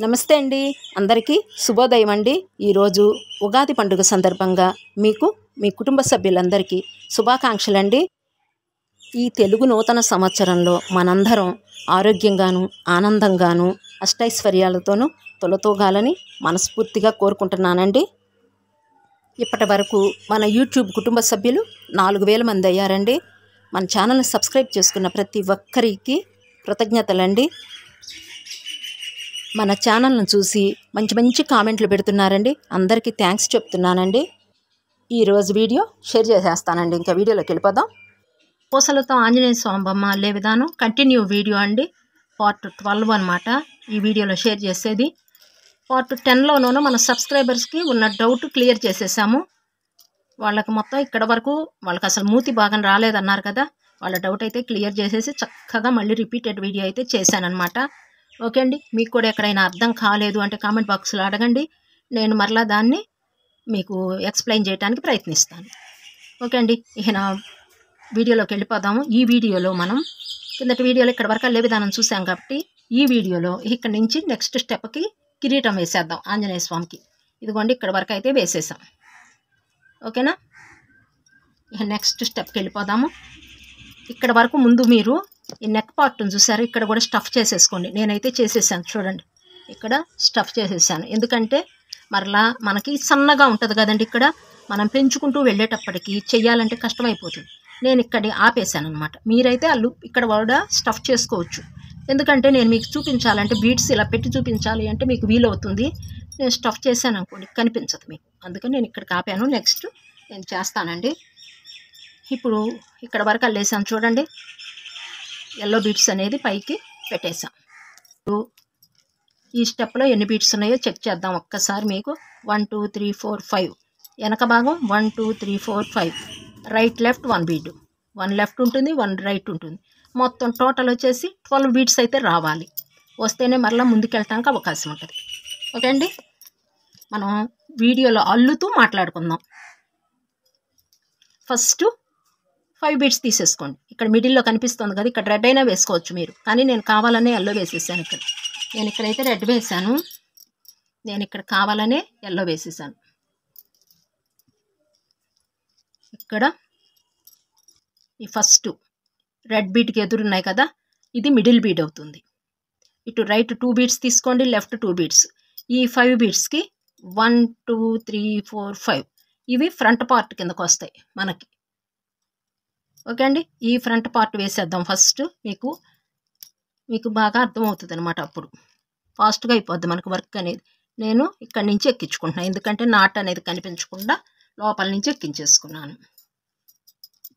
నమస్తే అండి. అందరికీ శుభోదయం అండి. ఈరోజు ఉగాది పండుగ సందర్భంగా మీకు మీ కుటుంబ సభ్యులందరికీ శుభాకాంక్షలండి. ఈ తెలుగు నూతన సంవత్సరంలో మనందరం ఆరోగ్యంగాను ఆనందంగాను అష్టైశ్వర్యాలతోనూ తొలతూగాలని మనస్ఫూర్తిగా కోరుకుంటున్నానండి. ఇప్పటి వరకు మన యూట్యూబ్ కుటుంబ సభ్యులు 4000 మంది అయ్యారండి. మన ఛానల్ని సబ్స్క్రైబ్ చేసుకున్న ప్రతి ఒక్కరికి కృతజ్ఞతలండి. మన ఛానల్ను చూసి మంచి మంచి కామెంట్లు పెడుతున్నారండి. అందరికీ థ్యాంక్స్ చెప్తున్నానండి. ఈరోజు వీడియో షేర్ చేసేస్తానండి. ఇంకా వీడియోలోకి వెళ్ళిపోదాం. పూసలతో ఆంజనేయ స్వామి బొమ్మ అల్లే విధానం కంటిన్యూ వీడియో అండి. పార్ట్ 12 అనమాట ఈ వీడియోలో షేర్ చేసేది. పార్ట్ 10లోనూ మన సబ్స్క్రైబర్స్కి ఉన్న డౌట్ క్లియర్ చేసేసాము. వాళ్ళకి మొత్తం ఇక్కడ వరకు వాళ్ళకి అసలు మూతి భాగం రాలేదన్నారు కదా, వాళ్ళ డౌట్ అయితే క్లియర్ చేసేసి చక్కగా మళ్ళీ రిపీటెడ్ వీడియో అయితే చేశానమాట. ఓకే అండి, మీకు కూడా ఎక్కడైనా అర్థం కాలేదు అంటే కామెంట్ బాక్స్లో అడగండి, నేను మరలా దాన్ని మీకు ఎక్స్ప్లెయిన్ చేయడానికి ప్రయత్నిస్తాను. ఓకే అండి, ఇక నా వీడియోలోకి వెళ్ళిపోదాము. ఈ వీడియోలో మనం కిందటి వీడియోలో ఇక్కడ వరకు అల్లే విధానం చూసాం కాబట్టి ఈ వీడియోలో ఇక్కడ నుంచి నెక్స్ట్ స్టెప్కి కిరీటం వేసేద్దాం ఆంజనేయ స్వామికి. ఇదిగోండి ఇక్కడ వరకు అయితే వేసేసాం. ఓకేనా, ఇక నెక్స్ట్ స్టెప్కి వెళ్ళిపోదాము. ఇక్కడ వరకు ముందు మీరు ఈ నెక్ పార్ట్ని చూసారు, ఇక్కడ కూడా స్టఫ్ చేసేసుకోండి. నేనైతే చేసేసాను చూడండి, ఇక్కడ స్టఫ్ చేసేసాను. ఎందుకంటే మరలా మనకి సన్నగా ఉంటుంది కదండి, ఇక్కడ మనం పెంచుకుంటూ వెళ్ళేటప్పటికి చెయ్యాలంటే కష్టమైపోతుంది. నేను ఇక్కడ ఆపేసాను అనమాట. మీరైతే అల్లు ఇక్కడ కూడా స్టఫ్ చేసుకోవచ్చు. ఎందుకంటే నేను మీకు చూపించాలంటే బీడ్స్ ఇలా పెట్టి చూపించాలి అంటే మీకు వీలవుతుంది. నేను స్టఫ్ చేశాను అనుకోండి కనిపించదు మీకు, అందుకని నేను ఇక్కడికి ఆపాను. నెక్స్ట్ నేను చేస్తానండి. ఇప్పుడు ఇక్కడ వరకు అల్లేసాను చూడండి, ఎల్లో బీడ్స్ అనేది పైకి పెట్టేసాం. ఈ స్టెప్లో ఎన్ని బీడ్స్ ఉన్నాయో చెక్ చేద్దాం ఒక్కసారి. మీకు 1 2 3 4 5 వెనక భాగం 1 2 3 4 5 రైట్ లెఫ్ట్ 1 బీడ్, 1 లెఫ్ట్ ఉంటుంది 1 రైట్ ఉంటుంది. మొత్తం టోటల్ వచ్చేసి 12 బీడ్స్ అయితే రావాలి. వస్తేనే మరలా ముందుకెళ్ళటానికి అవకాశం ఉంటుంది. ఓకే అండి, మనం వీడియోలో అల్లుతూ మాట్లాడుకుందాం. ఫస్ట్ 5 బీడ్స్ తీసేసుకోండి. ఇక్కడ మిడిల్లో కనిపిస్తుంది కదా, ఇక్కడ రెడ్ అయినా వేసుకోవచ్చు మీరు, కానీ నేను కావాలనే ఎల్లో వేసేసాను. నేను ఇక్కడైతే రెడ్ వేసాను, నేను ఇక్కడ కావాలనే ఎల్లో వేసేసాను. ఇక్కడ ఈ ఫస్ట్ రెడ్ బీడ్కి ఎదురున్నాయి కదా, ఇది మిడిల్ బీడ్ అవుతుంది. ఇటు రైట్ 2 బీడ్స్ తీసుకోండి, లెఫ్ట్ 2 బీడ్స్. ఈ 5 బీడ్స్కి 1 2 3 4 5 ఇవి ఫ్రంట్ పార్ట్ కిందకు వస్తాయి మనకి. ఓకే అండి, ఈ ఫ్రంట్ పార్ట్ వేసేద్దాం ఫస్ట్. మీకు బాగా అర్థమవుతుంది అనమాట. అప్పుడు ఫాస్ట్గా అయిపోద్ది మనకు వర్క్ అనేది. నేను ఇక్కడి నుంచి ఎక్కించుకుంటున్నాను, ఎందుకంటే నాట్ అనేది కనిపించకుండా లోపల నుంచి ఎక్కించేసుకున్నాను.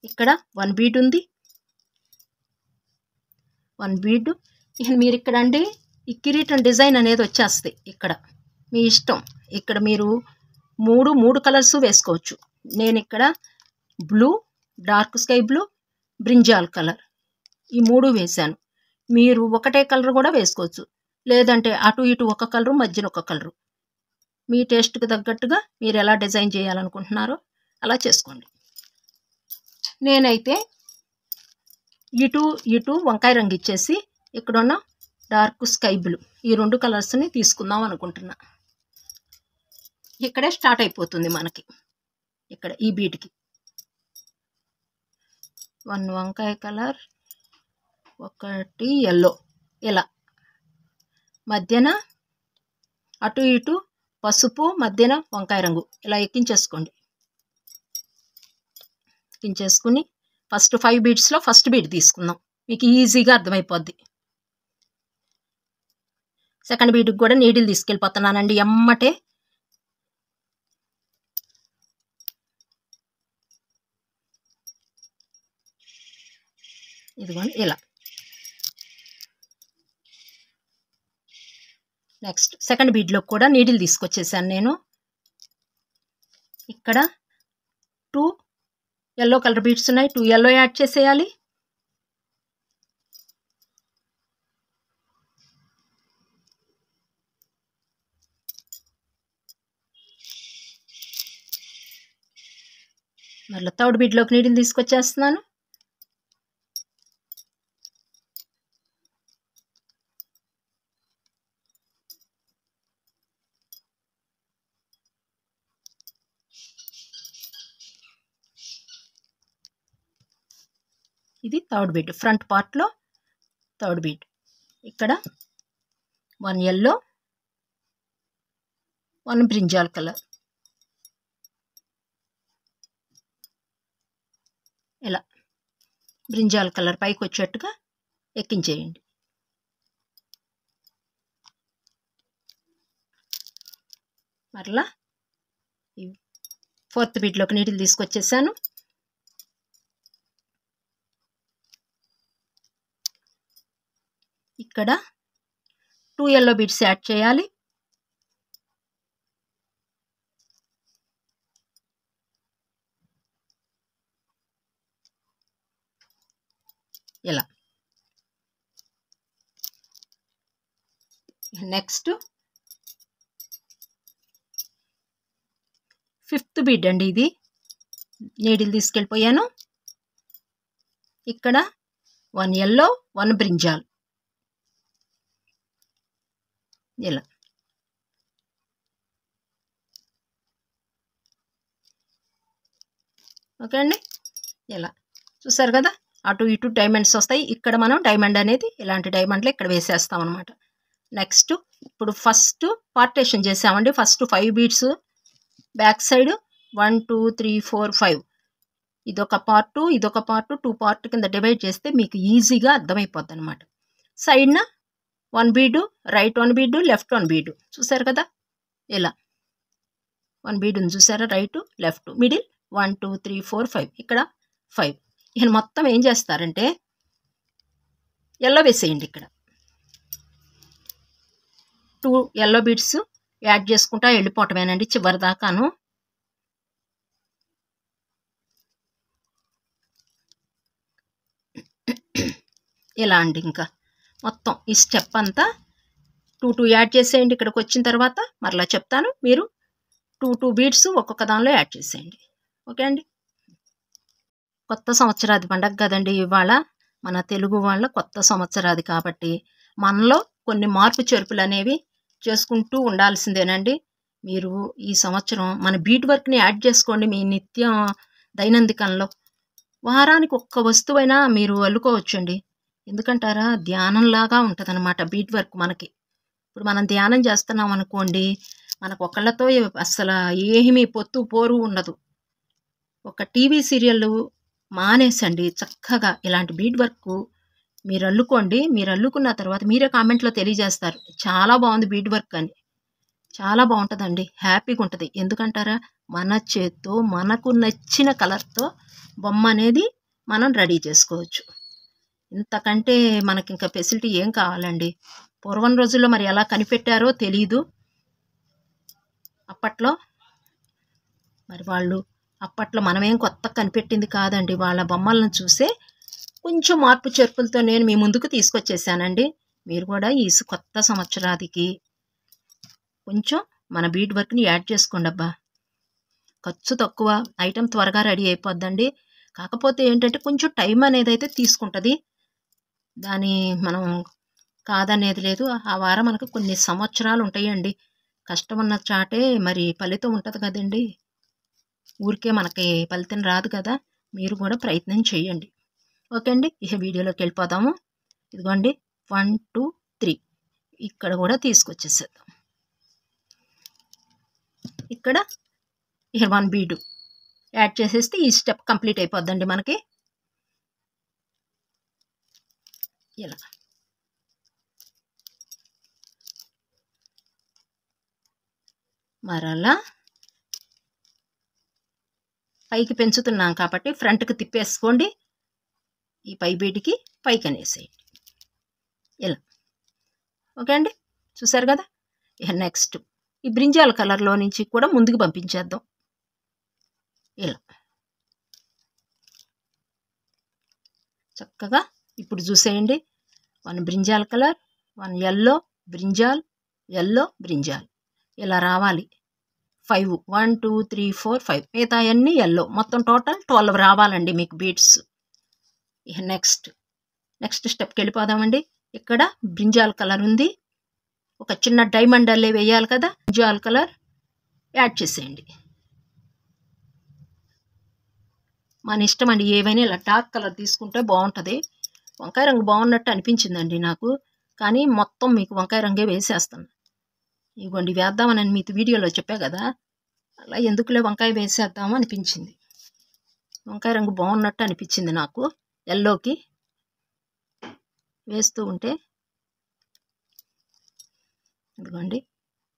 ఇక్కడ 1 బీడ్ ఉంది, 1 బీడ్. ఇక మీరు ఇక్కడ అండి ఈ కిరీటం డిజైన్ అనేది వచ్చేస్తుంది. ఇక్కడ మీ ఇష్టం, ఇక్కడ మీరు మూడు కలర్స్ వేసుకోవచ్చు. నేను ఇక్కడ blue, dark sky blue, brinjal colour ఈ 3 వేసాను. మీరు ఒకటే కలర్ కూడా వేసుకోవచ్చు, లేదంటే అటు ఇటు ఒక కలరు మధ్యన ఒక కలరు. మీ టేస్ట్కి తగ్గట్టుగా మీరు ఎలా డిజైన్ చేయాలనుకుంటున్నారో అలా చేసుకోండి. నేనైతే ఇటు వంకాయ రంగు ఇచ్చేసి ఇక్కడున్న డార్క్ స్కై బ్లూ ఈ 2 కలర్స్ని తీసుకుందాం అనుకుంటున్నా. ఇక్కడే స్టార్ట్ అయిపోతుంది మనకి. ఇక్కడ ఈ బీడ్కి 1 వంకాయ కలర్, 1 ఎల్లో, ఇలా మధ్యన అటు ఇటు పసుపు, మధ్యన వంకాయ రంగు ఇలా ఎక్కించేసుకోండి. ఎక్కించేసుకుని ఫస్ట్ 5 బీడ్స్లో ఫస్ట్ బీడ్ తీసుకుందాం, మీకు ఈజీగా అర్థమైపోద్ది. సెకండ్ బీడ్కి కూడా నీడిల్ తీసుకెళ్ళిపోతున్నానండి ఎమ్మటే. ఇదిగోండి ఇలా. నెక్స్ట్ సెకండ్ బీడ్లో కూడా నీడిల్ తీసుకొచ్చేసాను నేను. ఇక్కడ 2 ఎల్లో కలర్ బీడ్స్ ఉన్నాయి, 2 ఎల్లో యాడ్ చేసేయాలి. మళ్ళీ థర్డ్ బీడ్లోకి నీడిల్ తీసుకొచ్చేస్తున్నాను. ఇది థర్డ్ బీడ్, ఫ్రంట్ పార్ట్లో థర్డ్ బీడ్. ఇక్కడ 1 yellow 1 బ్రింజాల్ కలర్, ఇలా బ్రింజాల్ కలర్ పైకి వచ్చేట్టుగా ఎక్కించేయండి. మరలా ఫోర్త్ బీడ్లోకి నీటిని తీసుకొచ్చేసాను. ఇక్కడ 2 yellow బీడ్స్ యాడ్ చేయాలి. ఇలా నెక్స్ట్ 5th బీడ్ అండి. ఇది నీడిల్ తీసుకెళ్ళిపోయాను. ఇక్కడ 1 yellow 1 బ్రింజాల్, ఇలా ఓకే అండి. ఇలా చూసారు కదా, అటు ఇటు డైమండ్స్ వస్తాయి. ఇక్కడ మనం డైమండ్ అనేది ఇలాంటి డైమండ్లు ఇక్కడ వేసేస్తాం అనమాట. నెక్స్ట్ ఇప్పుడు ఫస్ట్ పార్టేషన్ చేసామండి. ఫస్ట్ 5 బీడ్స్ బ్యాక్ సైడ్ 1 2 3 4 5 ఇదొక పార్టు, ఇదొక పార్టు, 2 పార్ట్ కింద డివైడ్ చేస్తే మీకు ఈజీగా అర్థమైపోద్ది అనమాట. సైడ్న 1 బీడు, రైట్ 1 బీడు, లెఫ్ట్ 1 బీడు, చూసారు కదా. ఇలా 1 బీడుని చూసారా, రైట్ లెఫ్ట్, మిడిల్ 1 2 3 4 5, ఇక్కడ 5. ఇక మొత్తం ఏం చేస్తారంటే ఎల్లో వేసేయండి. ఇక్కడ 2 yellow బీడ్స్ యాడ్ చేసుకుంటా వెళ్ళిపోవటమేనండి చివరి దాకాను. ఇలా అండి. ఇంకా మొత్తం ఈ స్టెప్ అంతా 2 2 యాడ్ చేసేయండి. ఇక్కడికి వచ్చిన తర్వాత మరలా చెప్తాను, మీరు 2 2 బీడ్స్ ఒక్కొక్క దానిలో యాడ్ చేసేయండి. ఓకే అండి. కొత్త సంవత్సరాది పండగ కదండి ఇవాళ, మన తెలుగు వాళ్ళ కొత్త సంవత్సరాది కాబట్టి మనలో కొన్ని మార్పు చేర్పులు అనేవి చేసుకుంటూ ఉండాల్సిందేనండి. మీరు ఈ సంవత్సరం మన బీట్ వర్క్ని యాడ్ చేసుకోండి. మీ నిత్యం దైనందికంలో వారానికి ఒక్క వస్తువైనా మీరు అల్లుకోవచ్చండి. ఎందుకంటారా, ధ్యానంలాగా ఉంటుంది అనమాట బీట్ వర్క్ మనకి. ఇప్పుడు మనం ధ్యానం చేస్తున్నాం అనుకోండి, మనకు ఒకళ్ళతో అసలు ఏమీ పొత్తు పోరు ఉండదు. ఒక టీవీ సీరియల్ మానేసండి, చక్కగా ఇలాంటి బీట్ వర్క్ మీరు అల్లుకోండి. మీరు అల్లుకున్న తర్వాత మీరే కామెంట్లో తెలియజేస్తారు, చాలా బాగుంది బీట్ వర్క్ అని. చాలా బాగుంటుందండి, హ్యాపీగా ఉంటుంది. ఎందుకంటారా, మన చేత్తో మనకు నచ్చిన కలర్తో బొమ్మ అనేది మనం రెడీ చేసుకోవచ్చు. ఇంతకంటే మనకి ఇంకా ఫెసిలిటీ ఏం కావాలండి. పూర్వం రోజుల్లో మరి ఎలా కనిపెట్టారో తెలీదు. అప్పట్లో మరి వాళ్ళు అప్పట్లో మనమేం కొత్త కనిపెట్టింది కాదండి. వాళ్ళ బొమ్మలను చూసే కొంచెం మార్పు చేర్పులతో నేను మీ ముందుకు తీసుకొచ్చేసానండి. మీరు కూడా ఈ కొత్త సంవత్సరాదికి కొంచెం మన బీట్ వర్క్ని యాడ్ చేసుకోండి అబ్బా. ఖర్చు తక్కువ, ఐటెం త్వరగా రెడీ అయిపోద్దండి. కాకపోతే ఏంటంటే కొంచెం టైం అనేది అయితే తీసుకుంటుంది. దాని మనం కాదనేది లేదు. ఆ వారం మనకు కొన్ని సంవత్సరాలు ఉంటాయండి. కష్టం ఉన్న చాటే మరి ఫలితం ఉంటుంది కదండి. ఊరికే మనకి ఫలితం రాదు కదా. మీరు కూడా ప్రయత్నం చేయండి. ఓకే అండి. ఇక వీడియోలోకి వెళ్ళిపోదాము. ఇదిగోండి 1 2 3 ఇక్కడ కూడా తీసుకొచ్చేసేద్దాం. ఇక్కడ ఇక 1 బీడు యాడ్ చేసేస్తే ఈ స్టెప్ కంప్లీట్ అయిపోద్దండి మనకి. ఇలా మరలా పైకి పెంచుతున్నాం కాబట్టి ఫ్రంట్కి తిప్పేసుకోండి. ఈ పై బీడ్కి పైకి అనేసేయండి. ఇలా ఓకే అండి. చూసారు కదా. ఇక నెక్స్ట్ ఈ బ్రింజాల్ కలర్లో నుంచి కూడా ముందుకు పంపించేద్దాం. ఇలా చక్కగా ఇప్పుడు చూసేయండి. 1 brinjal colour, 1 yellow brinjal, yellow brinjal, ఇలా రావాలి. 5 1 2 3 4 5 మిగతా అన్నీ yellow, మొత్తం టోటల్ 12 రావాలండి మీకు బీడ్స్. ఇక నెక్స్ట్ స్టెప్కి వెళ్ళిపోదామండి. ఇక్కడ బ్రింజాల్ కలర్ ఉంది, ఒక చిన్న డైమండ్ అల్లే వేయాలి కదా. బ్రింజాల్ కలర్ యాడ్ చేసేయండి. మన ఇష్టం అండి, ఏవైనా ఇలా డార్క్ కలర్ తీసుకుంటే బాగుంటుంది. వంకాయ రంగు బాగున్నట్టు అనిపించిందండి నాకు, కానీ మొత్తం మీకు వంకాయ రంగే వేసేస్తాను. ఇవ్వండి వేద్దామని మీకు వీడియోలో చెప్పా కదా, అలా ఎందుకులే వంకాయ వేసేద్దాము అనిపించింది. వంకాయ రంగు బాగున్నట్టు అనిపించింది నాకు ఎల్లోకి వేస్తూ ఉంటే. ఇదిగోండి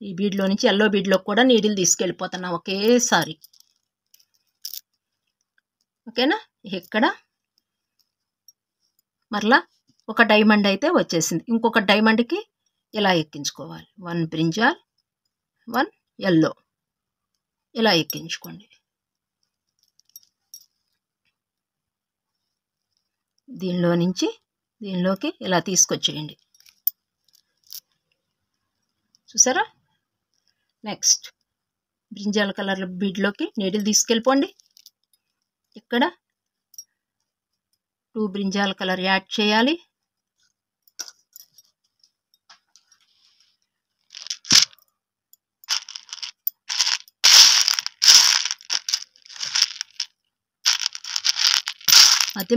ఈ బీడ్లో నుంచి ఎల్లో బీడ్లో కూడా నీడిల్ తీసుకెళ్ళిపోతున్నా ఒకేసారి. ఓకేనా? ఇక్కడ మరలా ఒక డైమండ్ అయితే వచ్చేసింది. ఇంకొక డైమండ్కి ఇలా ఎక్కించుకోవాలి. 1 బ్రింజాల్ 1 ఎల్లో ఇలా ఎక్కించుకోండి. దీనిలో నుంచి దీనిలోకి ఇలా తీసుకొచ్చేయండి. చూసారా? నెక్స్ట్ బ్రింజాల్ కలర్ బీడ్లోకి నీడిల్ తీసుకెళ్ళిపోండి. ఇక్కడ 2 బ్రింజాల్ కలర్ యాడ్ చేయాలి.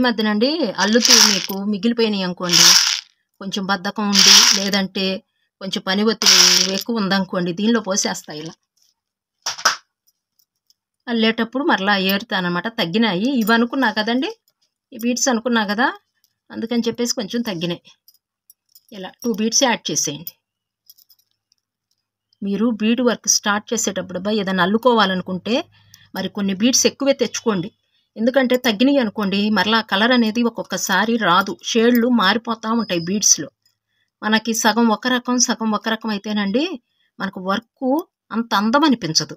మధ్యనండి అల్లుతూ మీకు మిగిలిపోయినాయి అనుకోండి, కొంచెం బద్ధకం ఉండి లేదంటే కొంచెం పని ఒత్తిడి ఎక్కువ ఉందనుకోండి, దీనిలో పోసేస్తాయి. ఇలా అల్లేటప్పుడు మరలా ఏరుతానమాట. తగ్గినాయి ఇవి అనుకున్నా కదండి, ఈ బీడ్స్ అనుకున్నా కదా, అందుకని చెప్పేసి కొంచెం తగ్గినాయి. ఇలా 2 బీడ్స్ యాడ్ చేసేయండి. మీరు బీడ్ వర్క్ స్టార్ట్ చేసేటప్పుడు ఏదైనా అల్లుకోవాలనుకుంటే మరి కొన్ని బీడ్స్ ఎక్కువే తెచ్చుకోండి. ఎందుకంటే తగ్గినాయి అనుకోండి మరలా కలర్ అనేది ఒక్కొక్కసారి రాదు, షేడ్లు మారిపోతూ ఉంటాయి బీడ్స్లో. మనకి సగం ఒక రకం సగం ఒక రకం అయితేనండి మనకు వర్క్ అంత అందం అనిపించదు,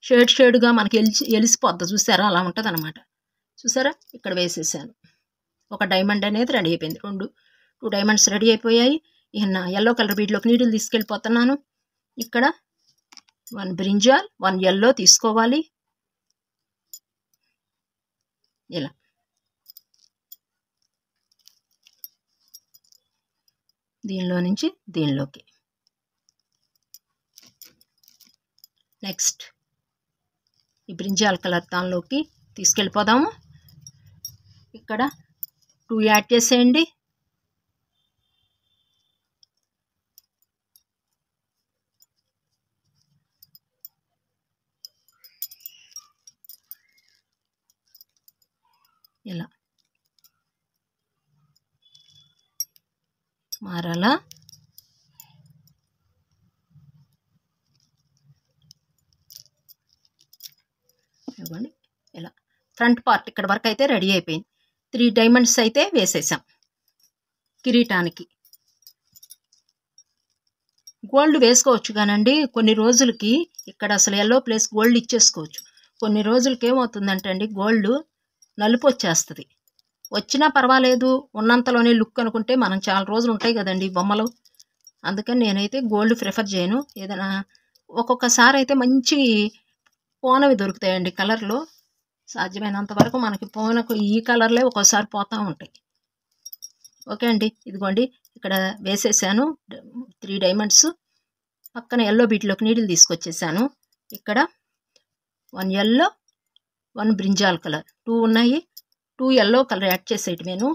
షేడ్గా మనకి ఎలిసిపోద్ది. చూసారా? అలా ఉంటుంది అనమాట. చూసారా? ఇక్కడ వేసేసాను. ఒక డైమండ్ అనేది రెడీ అయిపోయింది. 2 డైమండ్స్ రెడీ అయిపోయాయి. ఈయన ఎల్లో కలర్ బీడ్లోకి నీడిల్ తీసుకెళ్ళిపోతున్నాను. ఇక్కడ 1 బ్రింజాల్ 1 ఎల్లో తీసుకోవాలి. ఇలా దీనిలో నుంచి దీనిలోకి. నెక్స్ట్ ఈ బ్రింజాల్ కలర్ దానిలోకి తీసుకెళ్ళిపోదాము. ఇక్కడ 2 యాడ్ చేసేయండి. ఇలా మారాలా? ఇవ్వండి. ఇలా ఫ్రంట్ పార్ట్ ఇక్కడ వరకు అయితే రెడీ అయిపోయింది. 3 డైమండ్స్ అయితే వేసేసాం కిరీటానికి. గోల్డ్ వేసుకోవచ్చు కానండి కొన్ని రోజులకి, ఇక్కడ అసలు ఎల్లో ప్లేస్ గోల్డ్ ఇచ్చేసుకోవచ్చు. కొన్ని రోజులకి ఏమవుతుందంటే అండి గోల్డ్ నలుపు వచ్చేస్తుంది. వచ్చినా పర్వాలేదు ఉన్నంతలోనే లుక్ అనుకుంటే మనం చాలా రోజులు ఉంటాయి కదండి బొమ్మలు, అందుకని నేనైతే గోల్డ్ ప్రిఫర్ చేయను. ఏదైనా ఒక్కొక్కసారి అయితే మంచి పోనవి దొరుకుతాయండి కలర్లో, సాధ్యమైనంత వరకు మనకి పోనకు ఈ కలర్లే ఒక్కోసారి పోతూ ఉంటాయి. ఓకే అండి, ఇదిగోండి ఇక్కడ వేసేసాను 3 డైమండ్స్. పక్కన ఎల్లో బీట్లోకి నీడిల్ తీసుకొచ్చేసాను. ఇక్కడ 1 ఎల్లో 1 బ్రింజాల్ కలర్ 2 ఉన్నాయి. 2 ఎల్లో కలర్ యాడ్ చేసేటి నేను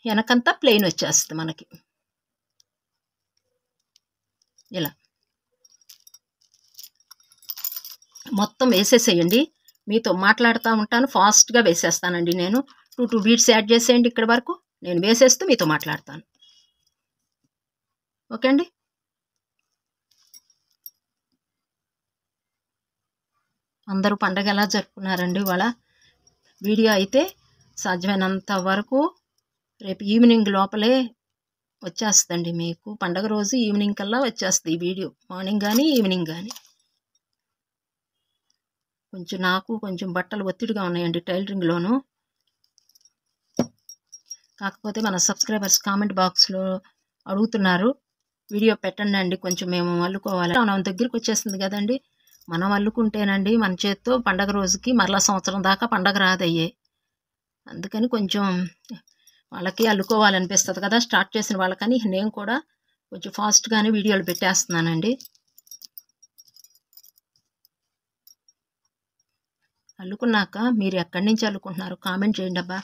వెనకంతా ప్లెయిన్ వచ్చేస్తుంది మనకి. ఇలా మొత్తం వేసేసేయండి. మీతో మాట్లాడుతూ ఉంటాను, ఫాస్ట్గా వేసేస్తానండి నేను. 2 బీడ్స్ యాడ్ చేసేయండి. ఇక్కడ వరకు నేను వేసేస్తూ మీతో మాట్లాడతాను. ఓకే అండి. అందరూ పండగ ఎలా జరుపుకున్నారండి ఇవాళ? వీడియో అయితే సాధ్యమైనంత వరకు రేపు ఈవినింగ్ లోపలే వచ్చేస్తుందండి మీకు. పండగ రోజు ఈవినింగ్ కల్లా వచ్చేస్తుంది ఈ వీడియో, మార్నింగ్ కానీ ఈవినింగ్ కానీ. నాకు కొంచెం బట్టలు ఒత్తిడిగా ఉన్నాయండి టైలరింగ్లోను. కాకపోతే మన సబ్స్క్రైబర్స్ కామెంట్ బాక్స్లో అడుగుతున్నారు వీడియో పెట్టండి అండి, కొంచెం మేము అల్లుకోవాలి. మనం దగ్గరికి వచ్చేస్తుంది కదండి, మనం అల్లుకుంటేనండి మన చేత్తో పండగ రోజుకి మరలా సంవత్సరం దాకా పండగ రాదయ్యే. అందుకని కొంచెం వాళ్ళకి అల్లుకోవాలనిపిస్తుంది కదా స్టార్ట్ చేసిన వాళ్ళకని నేను కూడా కొంచెం ఫాస్ట్గానే వీడియోలు పెట్టేస్తున్నానండి. అల్లుకున్నాక మీరు ఎక్కడి నుంచి అల్లుకుంటున్నారు కామెంట్ చేయండి అబ్బా.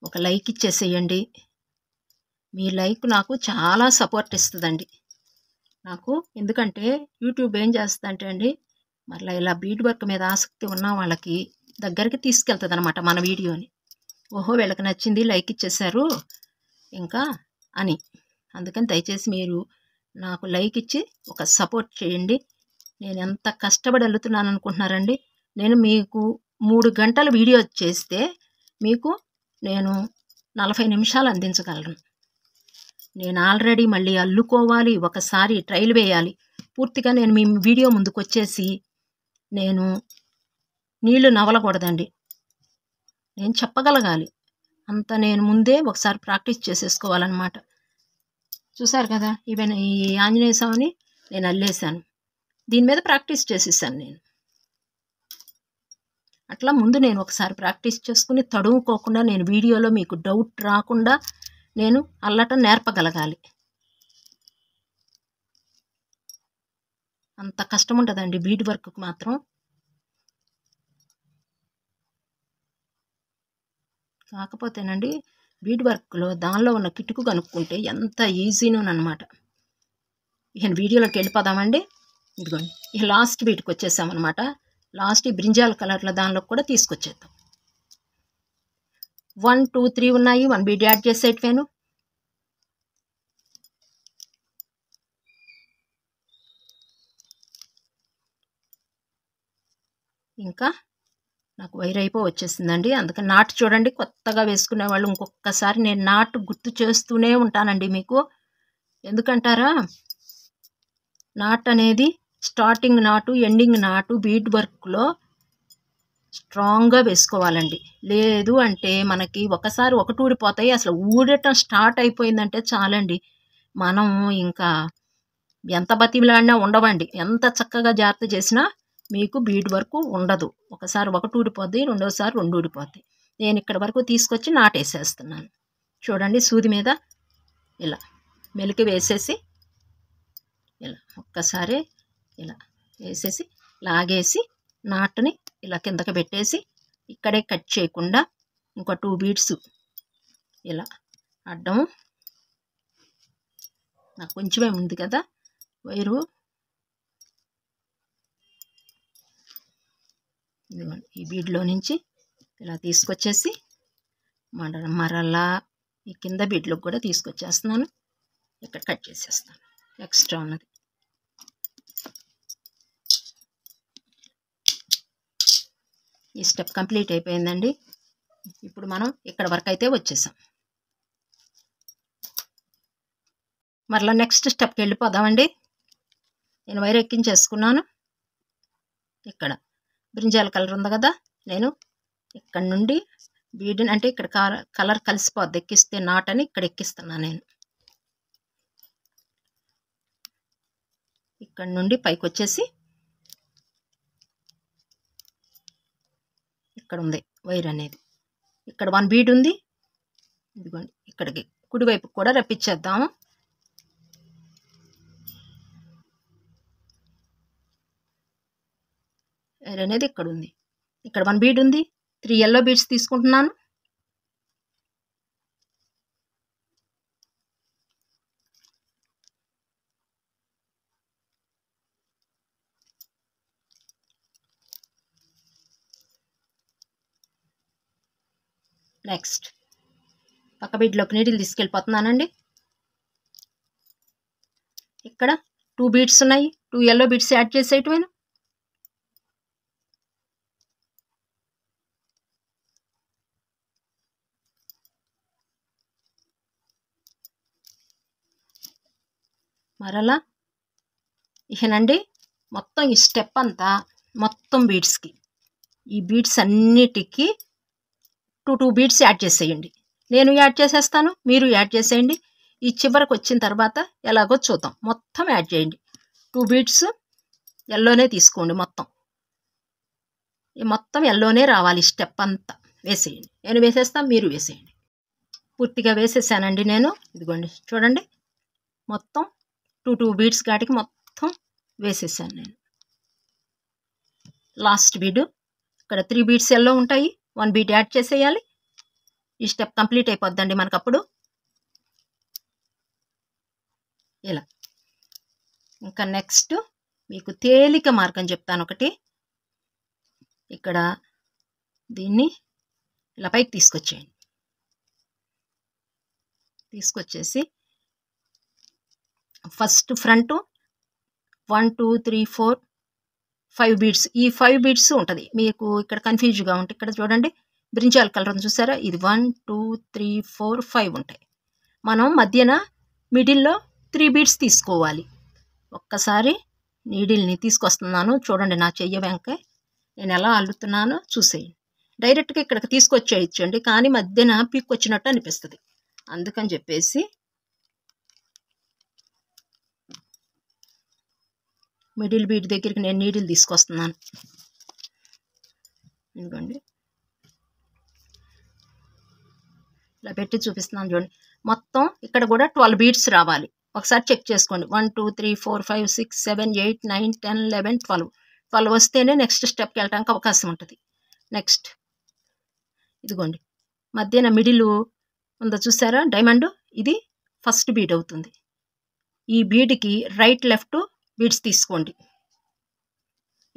ఒక లైక్ ఇచ్చేసేయండి. మీ లైక్ నాకు చాలా సపోర్ట్ ఇస్తుందండి నాకు. ఎందుకంటే యూట్యూబ్ ఏం చేస్తుందంటే అండి, మరలా ఇలా బీడ్ వర్క్ మీద ఆసక్తి ఉన్న వాళ్ళకి దగ్గరికి తీసుకెళ్తుంది అనమాట మన వీడియోని. ఓహో వీళ్ళకి నచ్చింది, లైక్ ఇచ్చేశారు ఇంకా అని. అందుకని దయచేసి మీరు నాకు లైక్ ఇచ్చి ఒక సపోర్ట్ చేయండి. నేను ఎంత కష్టపడి అల్లుతున్నాను అనుకుంటున్నారండి. నేను మీకు 3 గంటల వీడియో చేస్తే మీకు నేను 40 నిమిషాలు అందించగలను. నేను ఆల్రెడీ మళ్ళీ అల్లుకోవాలి, ఒకసారి ట్రైల్ వేయాలి. పూర్తిగా నేను మీ వీడియో ముందుకు వచ్చేసి నేను నీళ్లు నవలకూడదండి. నేను చెప్పగలగాలి అంత. నేను ముందే ఒకసారి ప్రాక్టీస్ చేసేసుకోవాలన్నమాట. చూసారు కదా, ఈవెన్ ఈ ఆంజనేయ స్వామిని నేను అల్లేశాను. దీని మీద ప్రాక్టీస్ చేసేసాను నేను. అట్లా ముందు నేను ఒకసారి ప్రాక్టీస్ చేసుకుని తడుముకోకుండా నేను వీడియోలో మీకు డౌట్ రాకుండా నేను అల్లటం నేర్పగలగాలి. అంత కష్టం ఉంటుందండి బీడ్ వర్క్కి మాత్రం. కాకపోతేనండి బీడ్ వర్క్లో దానిలో ఉన్న కిటుకు కనుక్కుంటే ఎంత ఈజీనోనమాట. ఇక వీడియోలోకి వెళ్ళిపోదామండి. ఇదిగోండి ఇక లాస్ట్ బీట్కి వచ్చేసామన్నమాట. లాస్ట్ ఈ బ్రింజాల్ కలర్లో దానిలో కూడా తీసుకొచ్చేద్దాం. 1 2 3 ఉన్నాయి. 1 బీడ్ యాడ్ చేసేట్వేను. ఇంకా నాకు వైర్ వచ్చేసిందండి. అందుకని నాటు చూడండి, కొత్తగా వేసుకునే వాళ్ళు ఇంకొకసారి నేను నాటు గుర్తు చేస్తూనే ఉంటానండి మీకు. ఎందుకంటారా, నాట్ అనేది స్టార్టింగ్ నాటు ఎండింగ్ నాటు బీడ్ వర్క్లో స్ట్రాంగ్గా వేసుకోవాలండి. లేదు అంటే మనకి ఒకసారి ఒకటి ఊడిపోతాయి. అసలు ఊడటం స్టార్ట్ అయిపోయిందంటే చాలండి, మనం ఇంకా ఎంత బతిమిలాడినా ఉండవండి. ఎంత చక్కగా జాగ్రత్త చేసినా మీకు బీడ్ వర్క్ ఉండదు. ఒకసారి ఒకటి ఊడిపోద్ది, రెండోసారి 2 ఊడిపోద్ది. నేను ఇక్కడ వరకు తీసుకొచ్చి నాటేసేస్తున్నాను. చూడండి సూది మీద ఇలా మెలికి వేసేసి ఇలా ఒక్కసారి ఇలా వేసేసి లాగేసి నాటుని ఇలా కిందకి పెట్టేసి ఇక్కడే కట్ చేయకుండా ఇంకో 2 బీడ్స్ ఇలా అడ్డం. నాకు కొంచెమే ఉంది కదా వైరు. ఇదిగోండి ఈ బీడ్లో నుంచి ఇలా తీసుకొచ్చేసి మరలా ఈ కింద బీడ్లోకి కూడా తీసుకొచ్చేస్తున్నాను. ఇక్కడ కట్ చేసేస్తాను ఎక్స్ట్రా ఉన్నది. ఈ స్టెప్ కంప్లీట్ అయిపోయిందండి. ఇప్పుడు మనం ఇక్కడ వరకు అయితే వచ్చేసాం. మరలా నెక్స్ట్ స్టెప్కి వెళ్ళిపోదామండి. నేను వైర్ ఎక్కించేసుకున్నాను. ఇక్కడ బ్రింజాల్ కలర్ ఉంది కదా, నేను ఇక్కడ నుండి బీడ్ని అంటే ఇక్కడ కలర్ కలిసిపోద్ది ఎక్కిస్తే నాటని ఇక్కడ ఎక్కిస్తున్నాను. నేను ఇక్కడ నుండి పైకి వచ్చేసి ఇక్కడ ఉంది వైర్ అనేది. ఇక్కడ 1 బీడ్ ఉంది. ఇదిగోండి ఇక్కడికి కుడివైపు కూడా రప్పించేద్దాము. వైర్ అనేది ఇక్కడ ఉంది. ఇక్కడ 1 బీడ్ ఉంది. 3 yellow బీడ్స్ తీసుకుంటున్నాను. నెక్స్ట్ పక్క బీడ్లోకి నీడిల్ తీసుకెళ్ళిపోతున్నానండి. ఇక్కడ 2 బీడ్స్ ఉన్నాయి. 2 yellow బీడ్స్ యాడ్ చేసేయటమేను. మరలా ఇకనండి మొత్తం ఈ స్టెప్ అంతా మొత్తం బీడ్స్కి, ఈ బీడ్స్ అన్నిటికీ 2 బీడ్స్ యాడ్ చేసేయండి. నేను యాడ్ చేసేస్తాను, మీరు యాడ్ చేసేయండి. ఈ చివరికి వచ్చిన తర్వాత ఎలాగో చూద్దాం. మొత్తం యాడ్ చేయండి. 2 బీడ్స్ ఎల్లోనే తీసుకోండి. మొత్తం ఎల్లోనే రావాలి. స్టెప్ అంతా వేసేయండి. నేను వేసేస్తాను, మీరు వేసేయండి. పూర్తిగా వేసేసానండి నేను. ఇదిగోండి చూడండి, మొత్తం 2 బీడ్స్ కాటికి మొత్తం వేసేసాను నేను. లాస్ట్ బీడు ఇక్కడ 3 బీడ్స్ ఎల్లో ఉంటాయి, 1 బీడ్ యాడ్ చేసేయాలి. ఈ స్టెప్ కంప్లీట్ అయిపోద్దండి మనకప్పుడు. ఇలా ఇంకా నెక్స్ట్ మీకు తేలిక మార్గం చెప్తాను ఒకటి. ఇక్కడ దీన్ని ఇలా పైకి తీసుకొచ్చేయండి. తీసుకొచ్చేసి ఫస్ట్ ఫ్రంట్ 1 2 3 4 5 బీడ్స్, ఈ 5 బీడ్స్ ఉంటుంది. మీకు ఇక్కడ కన్ఫ్యూజ్గా ఉంటే ఇక్కడ చూడండి, బ్రింజాల్ కలర్ చూసారా, ఇది 1 2 3 4 5 ఉంటాయి. మనం మధ్యన మిడిల్లో 3 బీడ్స్ తీసుకోవాలి. ఒక్కసారి నీడిల్ని తీసుకొస్తున్నాను చూడండి, నా చెయ్య వెంక నేను ఎలా అల్లుతున్నానో చూసేయండి. డైరెక్ట్గా ఇక్కడికి తీసుకొచ్చేయచ్చండి, కానీ మధ్యన పీక్ వచ్చినట్టు అనిపిస్తుంది. అందుకని చెప్పేసి మిడిల్ బీడ్ దగ్గరికి నేను నీడిల్ తీసుకొస్తున్నాను. ఇదిగోండి, ఇలా పెట్టి చూపిస్తున్నాను చూడండి. మొత్తం ఇక్కడ కూడా 12 బీడ్స్ రావాలి. ఒకసారి చెక్ చేసుకోండి. 1 2 3 4 5 6 7 8 9 10 11 12 వస్తేనే నెక్స్ట్ స్టెప్కి వెళ్ళడానికి అవకాశం ఉంటుంది. నెక్స్ట్ ఇదిగోండి, మధ్యన మిడిల్ ఉందో చూసారా డైమండ్, ఇది ఫస్ట్ బీడ్ అవుతుంది. ఈ బీడ్కి రైట్ లెఫ్ట్ బీడ్స్ తీసుకోండి.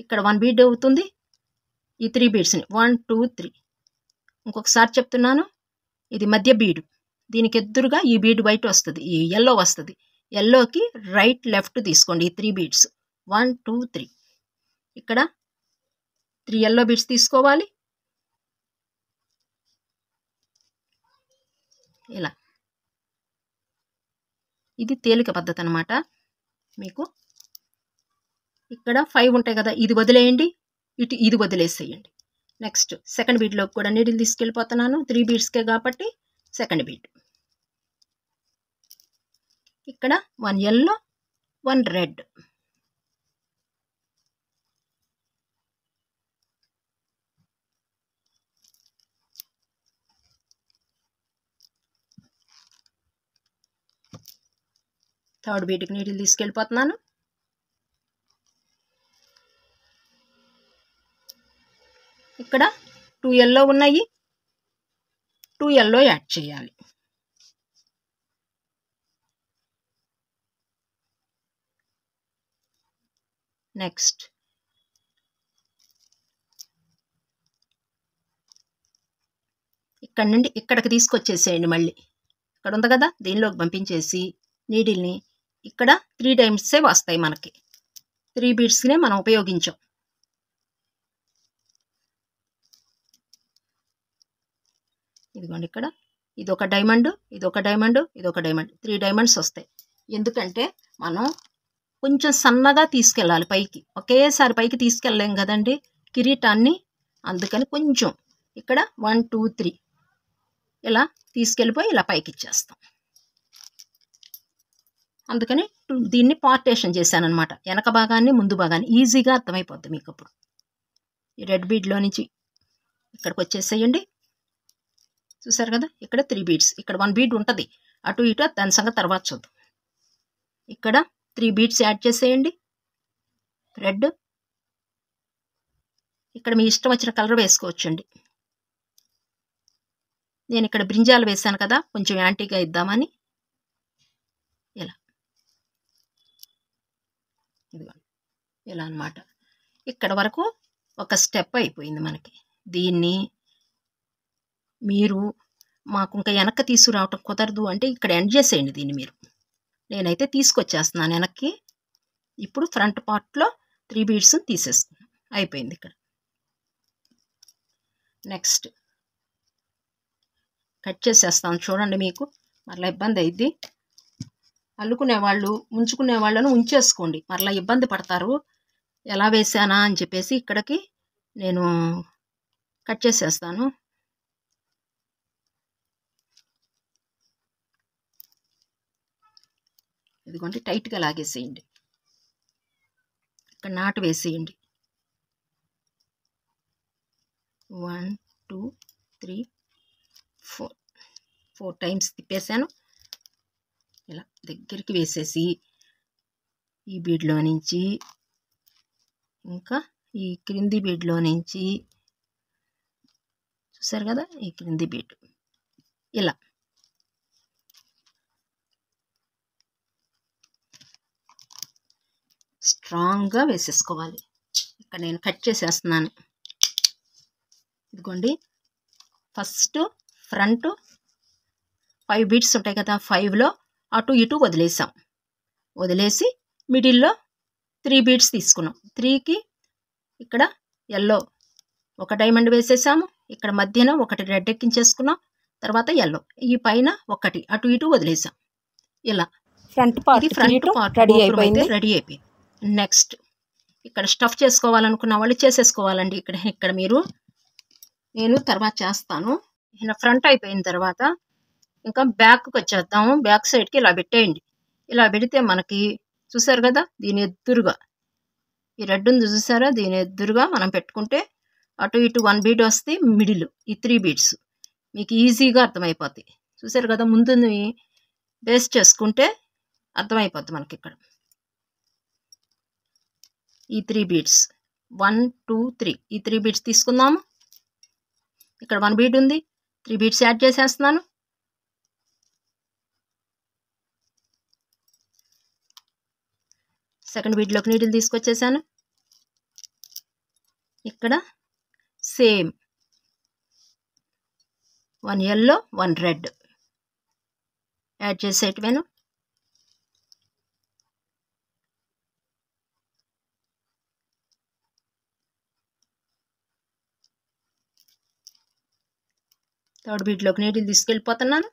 ఇక్కడ 1 బీడ్ అవుతుంది. ఈ 3 బీడ్స్ని 1 2 3. ఇంకొకసారి చెప్తున్నాను, ఇది మధ్య బీడు, దీనికి ఎదురుగా ఈ బీడ్ వైట్ వస్తుంది, ఈ ఎల్లో వస్తుంది. ఎల్లోకి రైట్ లెఫ్ట్ తీసుకోండి. ఈ 3 బీడ్స్ 1 2 3. ఇక్కడ 3 ఎల్లో బీడ్స్ తీసుకోవాలి. ఇలా ఇది తేలిక పద్ధతి అన్నమాట. మీకు ఇక్కడ 5 ఉంటాయి కదా, ఇది వదిలేయండి, ఇది వదిలేసేయండి. నెక్స్ట్ సెకండ్ బీడ్లోకి కూడా నీడిల్ తీసుకెళ్ళిపోతున్నాను. 3 బీడ్స్కే కాబట్టి సెకండ్ బీడ్. ఇక్కడ 1 ఎల్లో 1 రెడ్. థర్డ్ బీడ్కి నీడిల్ తీసుకెళ్ళిపోతున్నాను. ఇక్కడ 2 ఎల్లో ఉన్నాయి, 2 ఎల్లో యాడ్ చేయాలి. నెక్స్ట్ ఇక్కడ నుండి ఇక్కడికి తీసుకొచ్చేసేయండి. మళ్ళీ ఇక్కడ ఉంది కదా, దీనిలోకి పంపించేసి నీడిల్ని ఇక్కడ 3 టైమ్సే వస్తాయి మనకి. 3 బీడ్స్నే మనం ఉపయోగించాం. ఇదిగోండి, ఇక్కడ ఇదొక డైమండ్, ఇదొక డైమండ్, ఇదొక డైమండ్, 3 డైమండ్స్ వస్తాయి. ఎందుకంటే మనం కొంచెం సన్నగా తీసుకెళ్ళాలి పైకి, ఒకేసారి పైకి తీసుకెళ్ళలేం కదండి కిరీటాన్ని. అందుకని కొంచెం ఇక్కడ 1 2 3 ఇలా తీసుకెళ్ళిపోయి ఇలా పైకి ఇచ్చేస్తాం. అందుకని దీన్ని పార్టేషన్ చేశానమాట, వెనక భాగాన్ని ముందు భాగాన్ని. ఈజీగా అర్థమైపోద్ది మీకు అప్పుడు. ఈ రెడ్ బీడ్లో నుంచి ఇక్కడికి వచ్చేసేయండి. చూసారు కదా, ఇక్కడ 3 బీడ్స్, ఇక్కడ 1 బీడ్ ఉంటుంది అటు ఇటు, దాని సంగతి తర్వాత చూద్దాం. ఇక్కడ 3 బీడ్స్ యాడ్ చేసేయండి. రెడ్, ఇక్కడ మీ ఇష్టం వచ్చిన కలర్ వేసుకోవచ్చండి. నేను ఇక్కడ బ్రింజాలు వేసాను కదా, కొంచెం యాంటీగా ఇద్దామని. ఇలా ఇదిగోండి, ఇలా అన్నమాట. ఇక్కడ వరకు ఒక స్టెప్ అయిపోయింది మనకి. దీన్ని మీరు మాకు ఇంకా వెనక్కి తీసుకురావటం కుదరదు అంటే ఇక్కడ ఎండ్ చేసేయండి దీన్ని మీరు. నేనైతే తీసుకొచ్చేస్తున్నాను వెనక్కి. ఇప్పుడు ఫ్రంట్ పార్ట్లో 3 బీడ్స్ తీసేసుకున్నాను, అయిపోయింది ఇక్కడ. నెక్స్ట్ కట్ చేసేస్తాను చూడండి, మీకు మరలా ఇబ్బంది అయింది. అల్లుకునే వాళ్ళు ఉంచుకునే వాళ్ళను ఉంచేసుకోండి, మరలా ఇబ్బంది పడతారు. ఎలా వేసానా అని చెప్పేసి ఇక్కడికి నేను కట్ చేసేస్తాను. ఇదిగోండి, టైట్గా లాగేసేయండి. ఇక్కడ నాటు వేసేయండి. 1 2 3 4 టైమ్స్ తిప్పేసాను. ఇలా దగ్గరికి వేసేసి ఈ బీడ్లో నుంచి ఇంకా ఈ క్రింది బీడ్లో నుంచి చూసారు కదా, ఈ క్రింది బీట్ ఇలా స్ట్రాంగ్గా వేసేసుకోవాలి. ఇక్కడ నేను కట్ చేసేస్తున్నాను. ఇదిగోండి, ఫస్ట్ ఫ్రంట్ 5 బీట్స్ ఉంటాయి కదా, 5లో అటు ఇటు వదిలేసాం. వదిలేసి మిడిల్లో 3 బీట్స్ తీసుకున్నాం. 3కి ఇక్కడ ఎల్లో ఒక డైమండ్ వేసేసాము. ఇక్కడ మధ్యన ఒకటి రెడ్ ఎక్కించేసుకున్నాం. తర్వాత ఎల్లో, ఈ పైన ఒకటి అటు ఇటు వదిలేసాం. ఇలా ఫ్రంట్ పార్ట్ రెడీ అయిపోయింది. నెక్స్ట్ ఇక్కడ స్టఫ్ చేసుకోవాలనుకున్న వాళ్ళు చేసేసుకోవాలండి. ఇక్కడ నేను తర్వాత చేస్తాను. ఫ్రంట్ అయిపోయిన తర్వాత ఇంకా బ్యాక్కి వచ్చేద్దాము. బ్యాక్ సైడ్కి ఇలా పెట్టేయండి. ఇలా పెడితే మనకి చూసారు కదా, దీని ఎదురుగా ఈ రెడ్ ఉంది చూసారా, దీని ఎదురుగా మనం పెట్టుకుంటే అటు ఇటు 1 బీడ్ వస్తే మిడిల్ ఈ 3 బీడ్స్ మీకు ఈజీగా అర్థమైపోతాయి. చూసారు కదా, ముందు బేస్ చేసుకుంటే అర్థమైపోద్ది మనకి. ఇక్కడ ఈ 3 బీడ్స్ 1 2 3 ఈ 3 బీడ్స్ తీసుకుందాము. ఇక్కడ 1 బీడ్ ఉంది, 3 బీడ్స్ యాడ్ చేసేస్తున్నాను. సెకండ్ బీడ్లోకి నీడిల్ తీసుకొచ్చేసాను. ఇక్కడ సేమ్ 1 ఎల్లో 1 రెడ్ యాడ్ చేసేటివేను. థర్డ్ బీడ్లోకి నీడిల్ తీసుకెళ్ళిపోతున్నాను.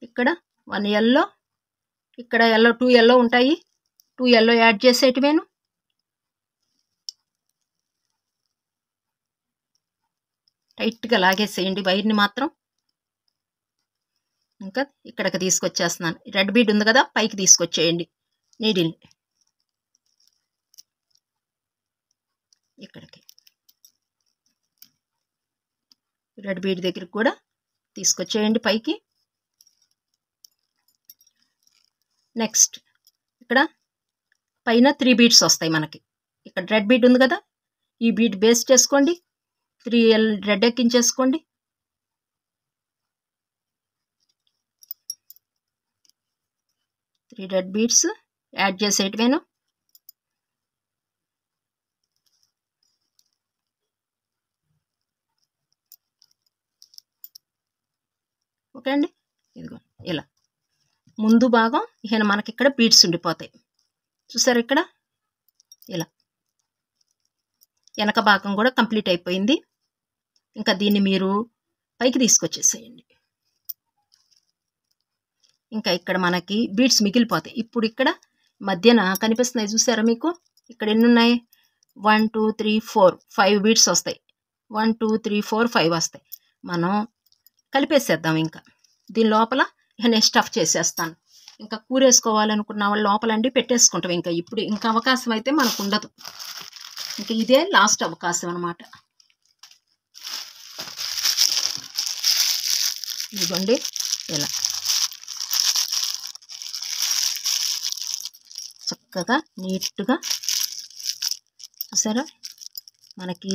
ఇక్కడ 1 ఎల్లో, ఇక్కడ ఎల్లో 2 ఎల్లో ఉంటాయి, 2 ఎల్లో యాడ్ చేసేటివేను. టైట్గా లాగేసేయండి వైర్ని మాత్రం. ఇంకా ఇక్కడికి తీసుకొచ్చేస్తున్నాను. రెడ్ బీడ్ ఉంది కదా, పైకి తీసుకొచ్చేయండి నీడిల్. ఇక్కడికి రెడ్ బీడ్ దగ్గరికి కూడా తీసుకొచ్చేయండి పైకి. నెక్స్ట్ ఇక్కడ పైన 3 బీడ్స్ వస్తాయి మనకి. ఇక్కడ రెడ్ బీడ్ ఉంది కదా, ఈ బీడ్ బేస్ చేసుకోండి, 3 రెడ్ ఎక్కించేసుకోండి. త్రీ రెడ్ బీడ్స్ యాడ్ చేసేటివేను. ఓకే అండి, ఇదిగో ఇలా ముందు భాగం మనకి ఇక్కడ బీడ్స్ ఉండిపోతాయి. చూసారు ఇక్కడ ఇలా వెనక భాగం కూడా కంప్లీట్ అయిపోయింది. ఇంకా దీన్ని మీరు పైకి తీసుకొచ్చేసేయండి. ఇంకా ఇక్కడ మనకి బీడ్స్ మిగిలిపోతాయి. ఇప్పుడు ఇక్కడ మధ్యన కనిపిస్తున్నాయి చూసారా మీకు, ఇక్కడ ఎన్ని ఉన్నాయి, 1 2 3 4 5 బీడ్స్ వస్తాయి. 1 2 3 4 5 వస్తాయి. మనం కలిపేసేద్దాం. ఇంకా దీని లోపల నేను స్టఫ్ చేసేస్తాను. ఇంకా కూరేసుకోవాలనుకున్న వాళ్ళు లోపలండి పెట్టేసుకుంటాం. ఇంకా ఇప్పుడు ఇంకా అవకాశం అయితే మనకు ఉండదు. ఇంకా ఇదే లాస్ట్ అవకాశం అన్నమాట. ఇదిగోండి ఇలా చక్కగా నీట్గా చూసారా, మనకి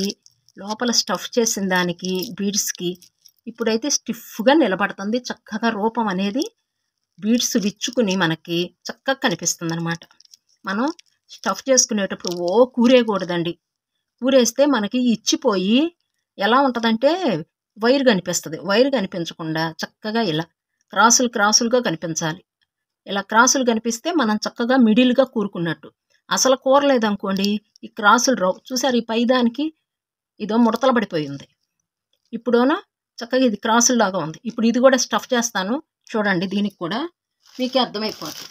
లోపల స్టఫ్ చేసిన దానికి బీడ్స్కి ఇప్పుడైతే స్టిఫ్గా నిలబడుతుంది. చక్కగా రూపం అనేది బీడ్స్ విచ్చుకుని మనకి చక్కగా కనిపిస్తుంది అన్నమాట. మనం స్టఫ్ చేసుకునేటప్పుడు కూరేయకూడదండి. కూరేస్తే మనకి ఇచ్చిపోయి ఎలా ఉంటుందంటే వైర్ కనిపిస్తుంది. వైర్ కనిపించకుండా చక్కగా ఇలా క్రాసులుగా కనిపించాలి. ఇలా క్రాసులు కనిపిస్తే మనం చక్కగా మిడిల్గా కూరుకున్నట్టు. అసలు కూరలేదనుకోండి, ఈ క్రాసులు రావు. చూసారు, ఈ పైదానికి ఇదో ముడతలు పడిపోయింది. ఇప్పుడోనా చక్కగా ఇది క్రాసుల్లాగా ఉంది. ఇప్పుడు ఇది కూడా స్టఫ్ చేస్తాను చూడండి. దీనికి కూడా మీకే అర్థమైపోతుంది.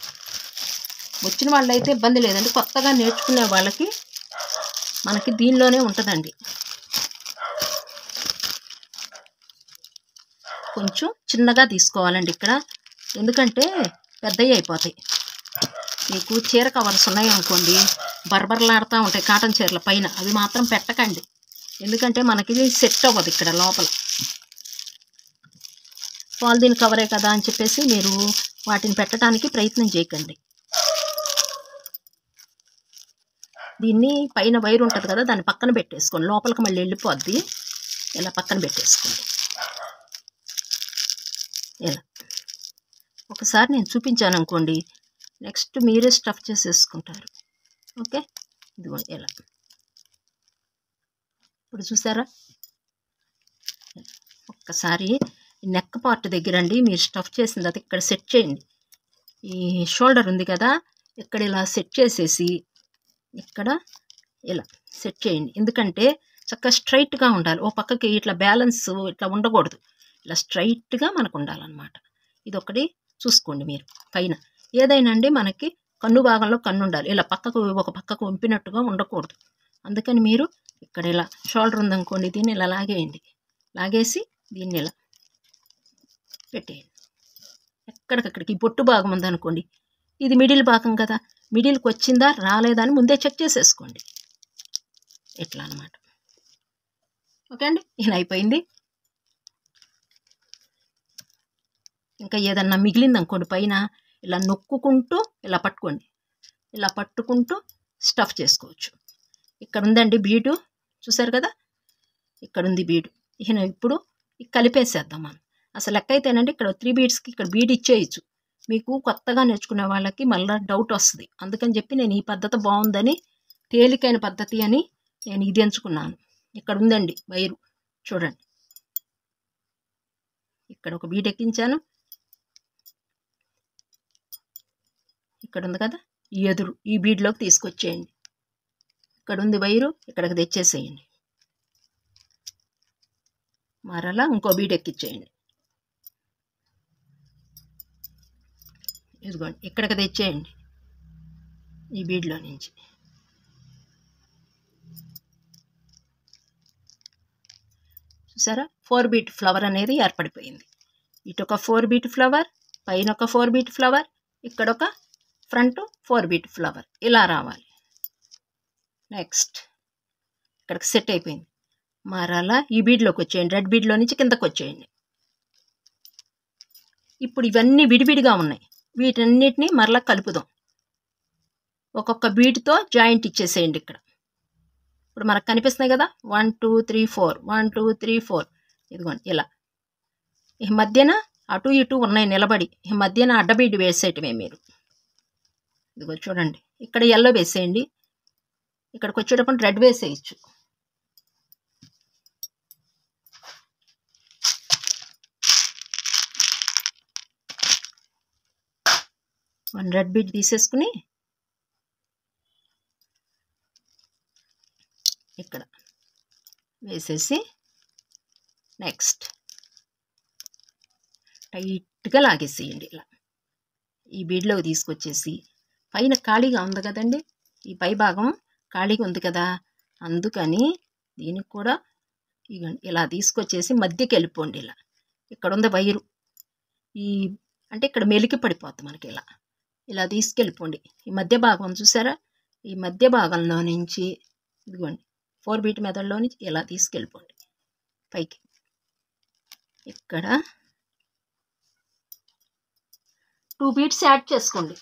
వచ్చిన వాళ్ళైతే ఇబ్బంది లేదండి, కొత్తగా నేర్చుకునే వాళ్ళకి మనకి దీనిలోనే ఉంటుందండి. కొంచెం చిన్నగా తీసుకోవాలండి ఇక్కడ, ఎందుకంటే పెద్దవి అయిపోతాయి. మీకు చీర కవర్స్ ఉన్నాయనుకోండి, బర్బర్లాడుతూ ఉంటాయి కాటన్ చీరల పైన, అవి మాత్రం పెట్టకండి. ఎందుకంటే మనకి సెట్ అవ్వదు ఇక్కడ లోపల. పాలిథీన్ కవరే కదా అని చెప్పేసి మీరు వాటిని పెట్టడానికి ప్రయత్నం చేయకండి. దీన్ని పైన వైర్ ఉంటుంది కదా, దాన్ని పక్కన పెట్టేసుకోండి. లోపలికి మళ్ళీ వెళ్ళిపోద్ది. ఇలా పక్కన పెట్టేసుకోండి. ఇలా ఒకసారి నేను చూపించాను అనుకోండి, నెక్స్ట్ మీరే స్టఫ్ చేసేసుకుంటారు. ఓకే, ఇదిగోండి ఇలా. ఇప్పుడు చూసారా, ఒక్కసారి నెక్ పార్ట్ దగ్గరండి మీరు స్టఫ్ చేసిన తర్వాత ఇక్కడ సెట్ చేయండి. ఈ షోల్డర్ ఉంది కదా, ఇక్కడ ఇలా సెట్ చేసేసి ఇక్కడ ఇలా సెట్ చేయండి. ఎందుకంటే చక్కగా స్ట్రైట్గా ఉండాలి. ఓ పక్కకి ఇట్లా బ్యాలెన్స్ ఇట్లా ఉండకూడదు, ఇలా స్ట్రైట్గా మనకు ఉండాలన్నమాట. ఇది ఒకటి చూసుకోండి మీరు. పైన ఏదైనా అండి మనకి కన్ను భాగంలో కన్ను ఉండాలి, ఇలా పక్కకు ఒక పక్కకు వంపినట్టుగా ఉండకూడదు. అందుకని మీరు ఇక్కడ ఇలా షోల్డర్ ఉందనుకోండి, దీన్ని ఇలా లాగేయండి. లాగేసి దీన్ని ఇలా పెట్టేయండి. ఎక్కడికక్కడికి ఈ బొట్టు భాగం ఉందనుకోండి, ఇది మిడిల్ భాగం కదా, మిడిల్కి వచ్చిందా రాలేదా అని ముందే చెక్ చేసేసుకోండి. ఇట్లా అన్నమాట. ఓకే అండి, ఇలా అయిపోయింది. ఇంకా ఏదన్నా మిగిలింది అనుకోండి పైన, ఇలా నొక్కుకుంటూ ఇలా పట్టుకోండి. ఇలా పట్టుకుంటూ స్టఫ్ చేసుకోవచ్చు. ఇక్కడ ఉందండి బీడు, చూసారు కదా, ఇక్కడ ఉంది బీడు. ఇప్పుడు కలిపేసేద్దాం మనం. అసలు లెక్క అయితేనండి ఇక్కడ 3 బీడ్స్కి ఇక్కడ బీడ్ ఇచ్చేయచ్చు. మీకు కొత్తగా నేర్చుకునే వాళ్ళకి మళ్ళీ డౌట్ వస్తుంది. అందుకని చెప్పి నేను ఈ పద్ధతి బాగుందని, తేలికైన పద్ధతి అని నేను ఇది ఎంచుకున్నాను. ఇక్కడ ఉందండి వైరు, చూడండి, ఇక్కడ ఒక బీడ్ ఎక్కించాను. ఇక్కడ ఉంది కదా, ఈ ఎదురు ఈ బీడ్లోకి తీసుకొచ్చేయండి. ఇక్కడ ఉంది వైరు, ఇక్కడికి తెచ్చేసేయండి. మరలా ఇంకో బీడ్ ఎక్కించేయండి. ఇదిగోండి, ఇక్కడికి తెచ్చేయండి ఈ బీడ్లో నుంచి. చూసారా, 4 బీట్ ఫ్లవర్ అనేది ఏర్పడిపోయింది. ఇటు ఒక 4 బీట్ ఫ్లవర్, పైన ఒక 4 బీట్ ఫ్లవర్, ఇక్కడ ఒక ఫ్రంట్ 4 బీట్ ఫ్లవర్, ఇలా రావాలి. నెక్స్ట్ ఇక్కడికి సెట్ అయిపోయింది. మరలా ఈ బీడ్లోకి వచ్చేయండి, రెడ్ బీడ్లో నుంచి కిందకు వచ్చేయండి. ఇప్పుడు ఇవన్నీ విడివిడిగా ఉన్నాయి, వీటన్నిటిని మరలా కలుపుదాం. ఒక్కొక్క బీడ్తో జాయింట్ ఇచ్చేసేయండి. ఇక్కడ ఇప్పుడు మనకు కనిపిస్తున్నాయి కదా, 1 2 3 4, 1 2 3 4. ఇదిగోండి ఇలా. ఈ మధ్యన అటు ఇటు ఉన్నాయి నిలబడి, ఈ మధ్యన అడ్డబీడ్ వేసేయటమే మీరు. ఇదిగో చూడండి, ఇక్కడ ఎల్లో వేసేయండి, ఇక్కడికి వచ్చేటప్పుడు రెడ్ వేసేయచ్చు. వన్ రెడ్ బీడ్ తీసేసుకుని ఇక్కడ వేసేసి నెక్స్ట్ టైట్గా లాగేసేయండి. ఇలా ఈ బీడ్లోకి తీసుకొచ్చేసి పైన ఖాళీగా ఉంది కదండి, ఈ పై భాగం ఖాళీగా ఉంది కదా, అందుకని దీనికి కూడా ఇలా తీసుకొచ్చేసి మధ్యకి వెళ్ళిపోండి. ఇలా ఇక్కడ ఉంది వైరు, ఈ అంటే ఇక్కడ మెలికి పడిపోతుంది మనకి. ఇలా ఇలా తీసుకెళ్ళిపోండి. ఈ మధ్య భాగం చూసారా, ఈ మధ్య భాగంలో నుంచి ఇదిగోండి 4 బీట్ మెథడ్లో నుంచి ఇలా తీసుకెళ్ళిపోండి పైకి. ఇక్కడ 2 బీట్స్ యాడ్ చేసుకోండి.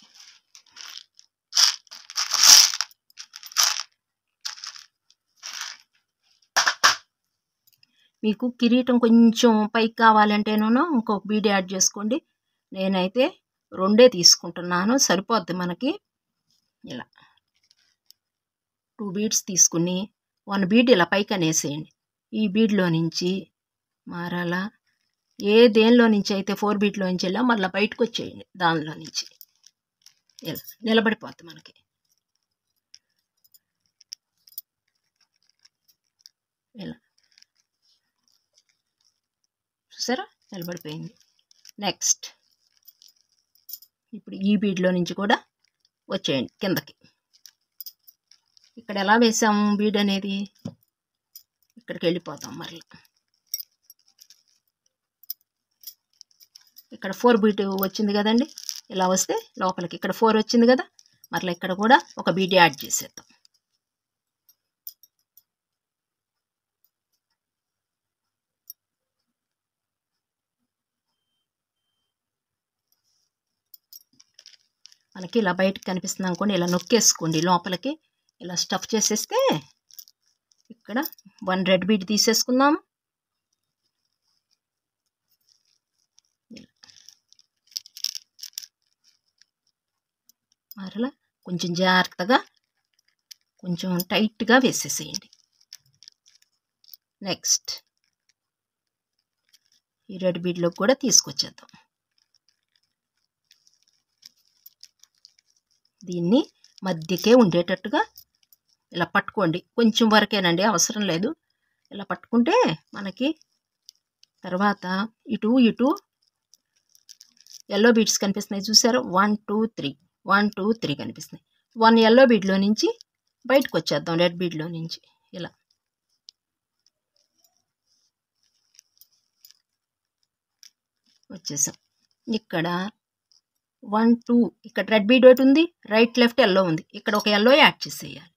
మీకు కిరీటం కొంచెం పైకి కావాలంటేనో ఇంకొక బీడ్ యాడ్ చేసుకోండి. నేనైతే 2 తీసుకుంటున్నాను, సరిపోద్ది మనకి. ఇలా 2 బీడ్స్ తీసుకుని 1 బీడ్ ఇలా పైకి అనేసేయండి. ఈ బీడ్లో నుంచి మరలా దేనిలో నుంచి అయితే 4 బీట్లో నుంచి వెళ్ళా మళ్ళీ బయటకు వచ్చేయండి. దానిలో నుంచి ఇలా నిలబడిపోద్ది మనకి. ఇలా చూసారా, నిలబడిపోయింది. నెక్స్ట్ ఇప్పుడు ఈ బీడ్లో నుంచి కూడా వచ్చేయండి కిందకి. ఇక్కడ ఎలా వేసాము బీడ్ అనేది, ఇక్కడికి వెళ్ళిపోతాం. మరలా ఇక్కడ 4 బీట్ వచ్చింది కదండి, ఇలా వస్తే లోపలికి ఇక్కడ 4 వచ్చింది కదా, మరలా ఇక్కడ కూడా ఒక బీడ్ యాడ్ చేసేద్దాం. మనకి ఇలా బయటకు కనిపిస్తుంది అనుకోండి, ఇలా నొక్కేసుకోండి లోపలికి, ఇలా స్టఫ్ చేసేస్తే ఇక్కడ 1 రెడ్ బీడ్ తీసేసుకుందాము, మరలా కొంచెం జాగ్రత్తగా కొంచెం టైట్గా వేసేసేయండి. నెక్స్ట్ ఈ రెడ్ బీడ్లోకి కూడా తీసుకొచ్చేద్దాం. దీన్ని మధ్యకే ఉండేటట్టుగా ఇలా పట్టుకోండి. కొంచెం వరకేనండి, అవసరం లేదు. ఇలా పట్టుకుంటే మనకి తర్వాత ఇటు ఇటు ఎల్లో బీడ్స్ కనిపిస్తున్నాయి చూసారు. 1 2 3 1 2 3 కనిపిస్తున్నాయి. 1 ఎల్లో బీడ్లో నుంచి బయటకు వచ్చేద్దాం. రెడ్ బీడ్లో నుంచి ఇలా వచ్చేసాం. ఇక్కడ 1 2 ఇక్కడ రెడ్ బీడ్ ఒకటి ఉంది, రైట్ లెఫ్ట్ ఎల్లో ఉంది. ఇక్కడ ఒక ఎల్లో యాడ్ చేసేయాలి.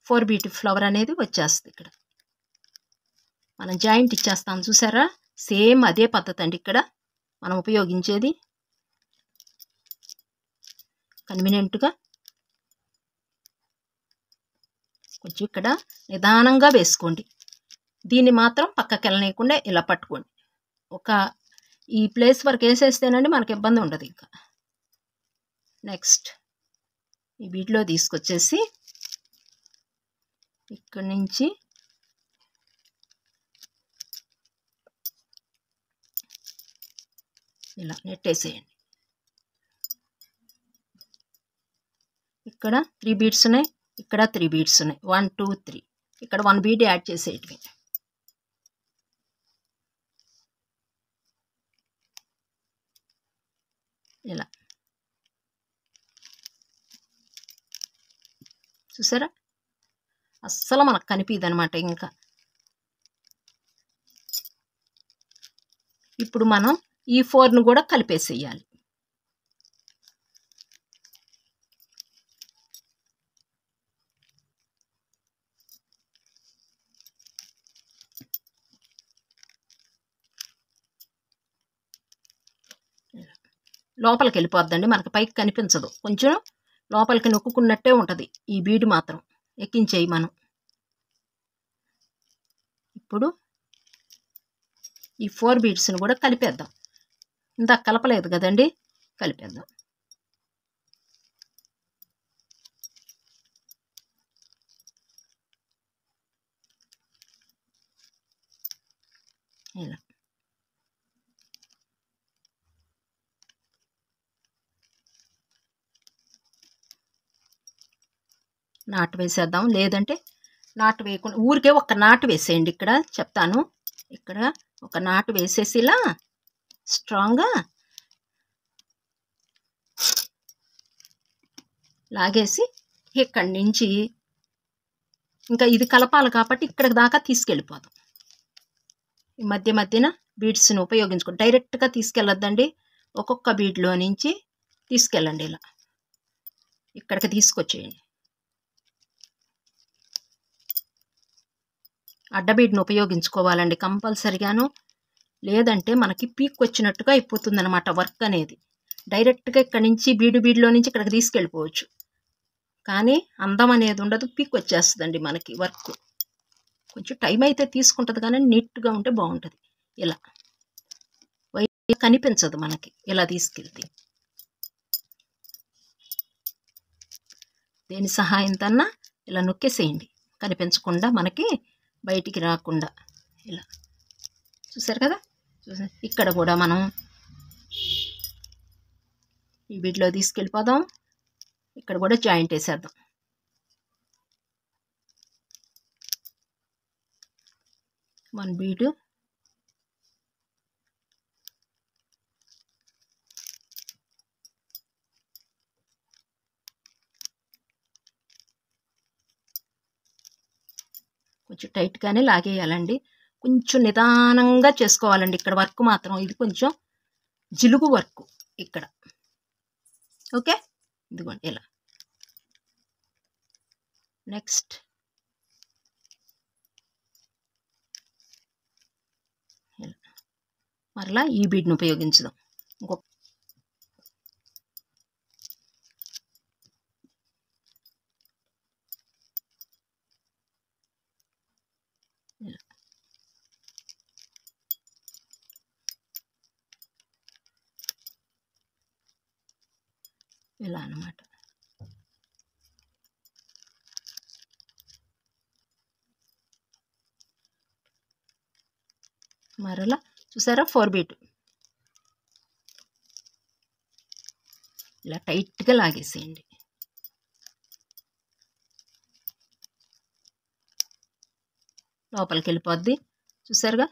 4 బీట్ ఫ్లవర్ అనేది వచ్చేస్తుంది. ఇక్కడ మనం జాయింట్ ఇచ్చేస్తాం చూసారా. సేమ్ అదే పద్ధతి అండి ఇక్కడ మనం ఉపయోగించేది. కన్వీనియంట్గా కొంచెం ఇక్కడ నిదానంగా వేసుకోండి. దీన్ని మాత్రం పక్కకి వెళ్ళనీయకుండా ఇలా పట్టుకోండి. ఒక ఈ ప్లేస్ వరకు వేసేస్తేనండి మనకి ఇబ్బంది ఉండదు. ఇంకా నెక్స్ట్ ఈ బీడ్లో తీసుకొచ్చేసి ఇక్కడి నుంచి ఇలా నెట్టేసేయండి. ఇక్కడ 3 బీడ్స్ ఉన్నాయి, ఇక్కడ 3 బీడ్స్ ఉన్నాయి. 1 2 3 ఇక్కడ 1 బీడ్ యాడ్ చేసేయటమే. ఇలా చూసారా, అస్సలు మనకు కనిపించదు అనమాట. ఇంకా ఇప్పుడు మనం ఈ 4ను కూడా కలిపేసేయాలి. లోపలికి వెళ్ళిపోద్దండి, మనకు పైకి కనిపించదు. కొంచెం లోపలికి నొక్కుకున్నట్టే ఉంటుంది ఈ బీడ్ మాత్రం. ఎక్కించేయి మనం. ఇప్పుడు ఈ 4 బీడ్స్ని కూడా కలిపేద్దాం. ఇందాక కలపలేదు కదండి, కలిపేద్దాం. ఇలా నాటు వేసేద్దాం. లేదంటే నాటు వేయకుండా ఊరికే ఒక నాటు వేసేయండి. ఇక్కడ చెప్తాను, ఇక్కడ ఒక నాటు వేసేసి ఇలా స్ట్రాంగ్గా లాగేసి ఇక్కడి నుంచి ఇంకా ఇది కలపాలి కాబట్టి ఇక్కడికి దాకా తీసుకెళ్ళిపోదాం. ఈ మధ్య మధ్యన బీడ్స్ని ఉపయోగించుకోండి. డైరెక్ట్గా తీసుకెళ్ళొద్దండి, ఒక్కొక్క బీడ్లో నుంచి తీసుకెళ్ళండి. ఇలా ఇక్కడికి తీసుకొచ్చేయండి. అడ్డబీడ్ని ఉపయోగించుకోవాలండి కంపల్సరిగాను. లేదంటే మనకి పీక్ వచ్చినట్టుగా అయిపోతుంది అనమాట వర్క్ అనేది. డైరెక్ట్గా ఇక్కడ నుంచి బీడ్లో నుంచి ఇక్కడికి తీసుకెళ్ళిపోవచ్చు, కానీ అందం అనేది ఉండదు, పీక్ వచ్చేస్తుందండి మనకి వర్క్. కొంచెం టైం అయితే తీసుకుంటుంది కానీ నీట్గా ఉంటే బాగుంటుంది. ఇలా కనిపించదు మనకి ఇలా తీసుకెళ్తే. దేని సహాయంతో ఇలా నొక్కేసేయండి, కనిపించకుండా మనకి బయటికి రాకుండా. ఇలా చూసారు కదా. ఇక్కడ కూడా మనం ఈ బీడ్లో తీసుకెళ్ళిపోదాం. ఇక్కడ కూడా జాయింట్ వేసేద్దాం. వన్ బీడ్ కొంచెం టైట్గానే లాగేయాలండి. కొంచెం నిదానంగా చేసుకోవాలండి ఇక్కడ వర్క్ మాత్రం. ఇది కొంచెం జిలుగు వర్క్ ఇక్కడ. ఓకే, ఇదిగోండి ఇలా. నెక్స్ట్ ఇలా మరలా ఈ బీడ్ని ఉపయోగించుదాం. ఇంకొక ఇలా అన్నమాట. మరలా చూసారా 4 బీట్ ఇలా టైట్గా లాగేసేయండి. లోపలికి వెళ్ళిపోద్ది. చూసారుగా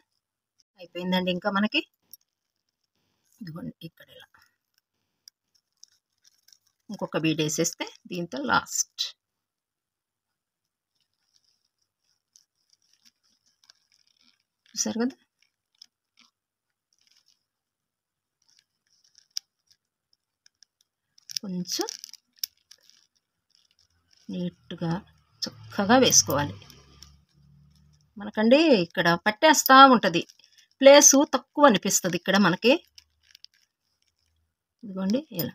అయిపోయిందండి. ఇంకా మనకి ఇదిగోండి ఇక్కడ ఇలా ఇంకొక బీడ్ వేసేస్తే దీంతో లాస్ట్. చూసారు కదా, కొంచెం నీట్గా చక్కగా వేసుకోవాలి. మనకండి ఇక్కడ పట్టేస్తూ ఉంటుంది, ప్లేసు తక్కువ అనిపిస్తుంది ఇక్కడ మనకి. ఇదిగోండి ఇలా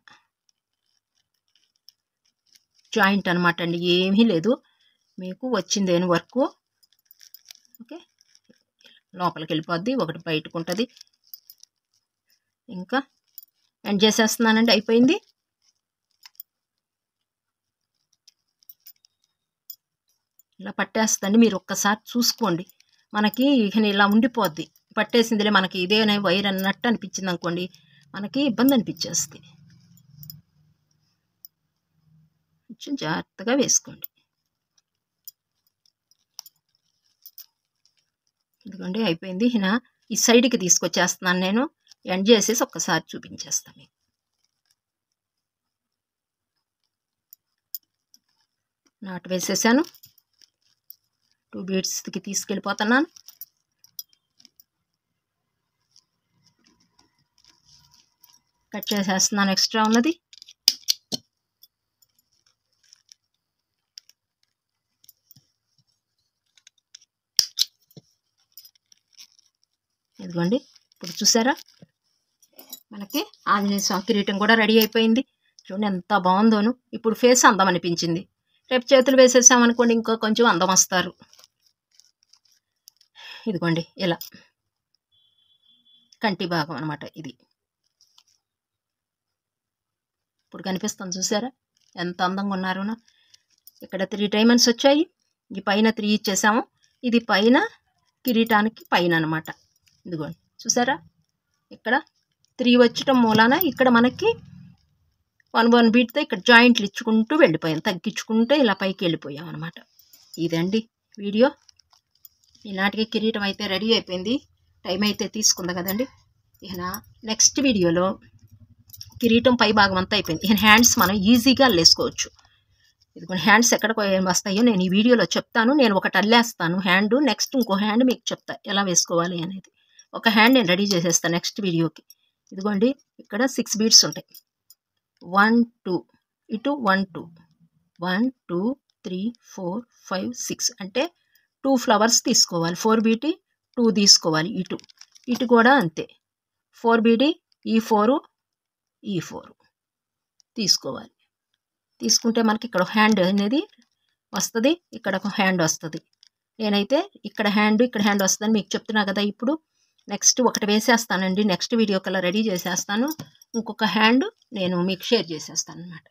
జాయింట్ అనమాట అండి, ఏమీ లేదు, మీకు వచ్చిందేని వర్క్. ఓకే, లోపలికి వెళ్ళిపోద్ది, ఒకటి బయటకు ఉంటుంది. ఇంకా ఎండ్ చేసేస్తున్నానండి, అయిపోయింది. ఇలా పట్టేస్తుందండి, మీరు ఒక్కసారి చూసుకోండి. మనకి ఇక ఇలా ఉండిపోద్ది, పట్టేసిందిలే మనకి ఇదేనే వైర్ అన్నట్టు అనిపించింది అనుకోండి, మనకి ఇబ్బంది అనిపించేస్తుంది. కొంచెం జాగ్రత్తగా వేసుకోండి. ఇదిగోండి అయిపోయింది. ఈ సైడ్కి తీసుకొచ్చేస్తున్నాను నేను, ఎండ్ చేసేసి ఒక్కసారి చూపించేస్తాను మీకు. నాటు వేసేసాను, 2 బీడ్స్కి తీసుకెళ్ళిపోతున్నాను. కట్ చేసేస్తున్నాను ఎక్స్ట్రా ఉన్నది. ఇదిగోండి ఇప్పుడు చూసారా, మనకి ఆంజనేయ స్వామి కిరీటం కూడా రెడీ అయిపోయింది. చూడండి ఎంత బాగుందోను. ఇప్పుడు ఫేస్ అందం అనిపించింది. రేపు చేతులు వేసేసామనుకోండి ఇంకా కొంచెం అందం వస్తారు. ఇదిగోండి ఇలా కంటి భాగం అనమాట ఇది. ఇప్పుడు కనిపిస్తుంది చూసారా ఎంత అందంగా ఉన్నారో. ఇక్కడ 3 డైమండ్స్ వచ్చాయి, ఈ పైన 3 ఇచ్చేసాము, ఇది పైన కిరీటానికి పైన అనమాట. ఇదిగోండి చూసారా, ఇక్కడ 3 వచ్చటం మూలాన ఇక్కడ మనకి 1 బీట్తో ఇక్కడ జాయింట్లు ఇచ్చుకుంటూ వెళ్ళిపోయాం, తగ్గించుకుంటూ ఇలా పైకి వెళ్ళిపోయాం అనమాట. ఇదండి వీడియో. ఈనాటికి కిరీటం అయితే రెడీ అయిపోయింది. టైం అయితే తీసుకుంది కదండి. ఇక నెక్స్ట్ వీడియోలో కిరీటం పై భాగం అంతా అయిపోయింది. ఇక హ్యాండ్స్ మనం ఈజీగా అల్లేసుకోవచ్చు. ఇదిగోండి హ్యాండ్స్ ఎక్కడికి వస్తాయో నేను ఈ వీడియోలో చెప్తాను. నేను ఒకటి అల్లేస్తాను హ్యాండ్, నెక్స్ట్ ఇంకో హ్యాండ్ మీకు చెప్తా ఎలా వేసుకోవాలి అనేది. ఒక హ్యాండ్ నేను రెడీ చేసేస్తాను నెక్స్ట్ వీడియోకి. ఇదిగోండి ఇక్కడ 6 బీడ్స్ ఉంటాయి. 1 2 ఇటు 1 2 1 2 3 4 5 6 అంటే 2 ఫ్లవర్స్ తీసుకోవాలి. 4 బీటి 2 తీసుకోవాలి. ఇటు కూడా అంతే, 4 బీడి ఈ 4 ఈ 4 తీసుకోవాలి. తీసుకుంటే మనకి ఇక్కడ హ్యాండ్ అనేది వస్తుంది, ఇక్కడ ఒక హ్యాండ్ వస్తుంది. నేనైతే ఇక్కడ హ్యాండ్ వస్తుందని మీకు చెప్తున్నా కదా. ఇప్పుడు నెక్స్ట్ ఒకటి వేసేస్తానండి, నెక్స్ట్ వీడియో కల్లా రెడీ చేసేస్తాను. ఇంకొక హ్యాండ్ నేను మీకు షేర్ చేసేస్తాను అనమాట.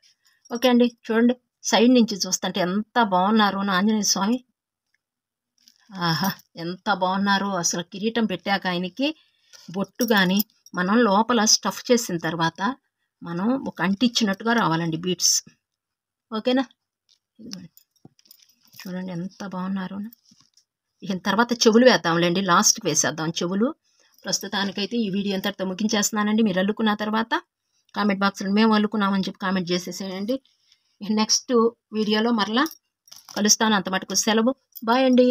ఓకే అండి, చూడండి సైడ్ నుంచి చూస్తుంటే ఎంత బాగున్నారు ఆంజనేయ స్వామి. ఆహా ఎంత బాగున్నారు అసలు. కిరీటం పెట్టాక ఆయనకి బొట్టు కానీ మనం లోపల స్టఫ్ చేసిన తర్వాత మనం ఒక అంటించినట్టుగా రావాలండి బీడ్స్. ఓకేనా, చూడండి ఎంత బాగున్నారు. ఇక తర్వాత చెవులు వేద్దాంలేండి, లాస్ట్కి వేసేద్దాం చెవులు. ప్రస్తుతానికైతే ఈ వీడియో అంతటితో ముగించేస్తున్నానండి. మీరు అల్లుకున్న తర్వాత కామెంట్ బాక్స్లో మేము అల్లుకున్నామని చెప్పి కామెంట్ చేసేసేయండి. నెక్స్ట్ వీడియోలో మరలా కలుస్తాను. అంత మటుకు సెలవు. బాయ్ అండి.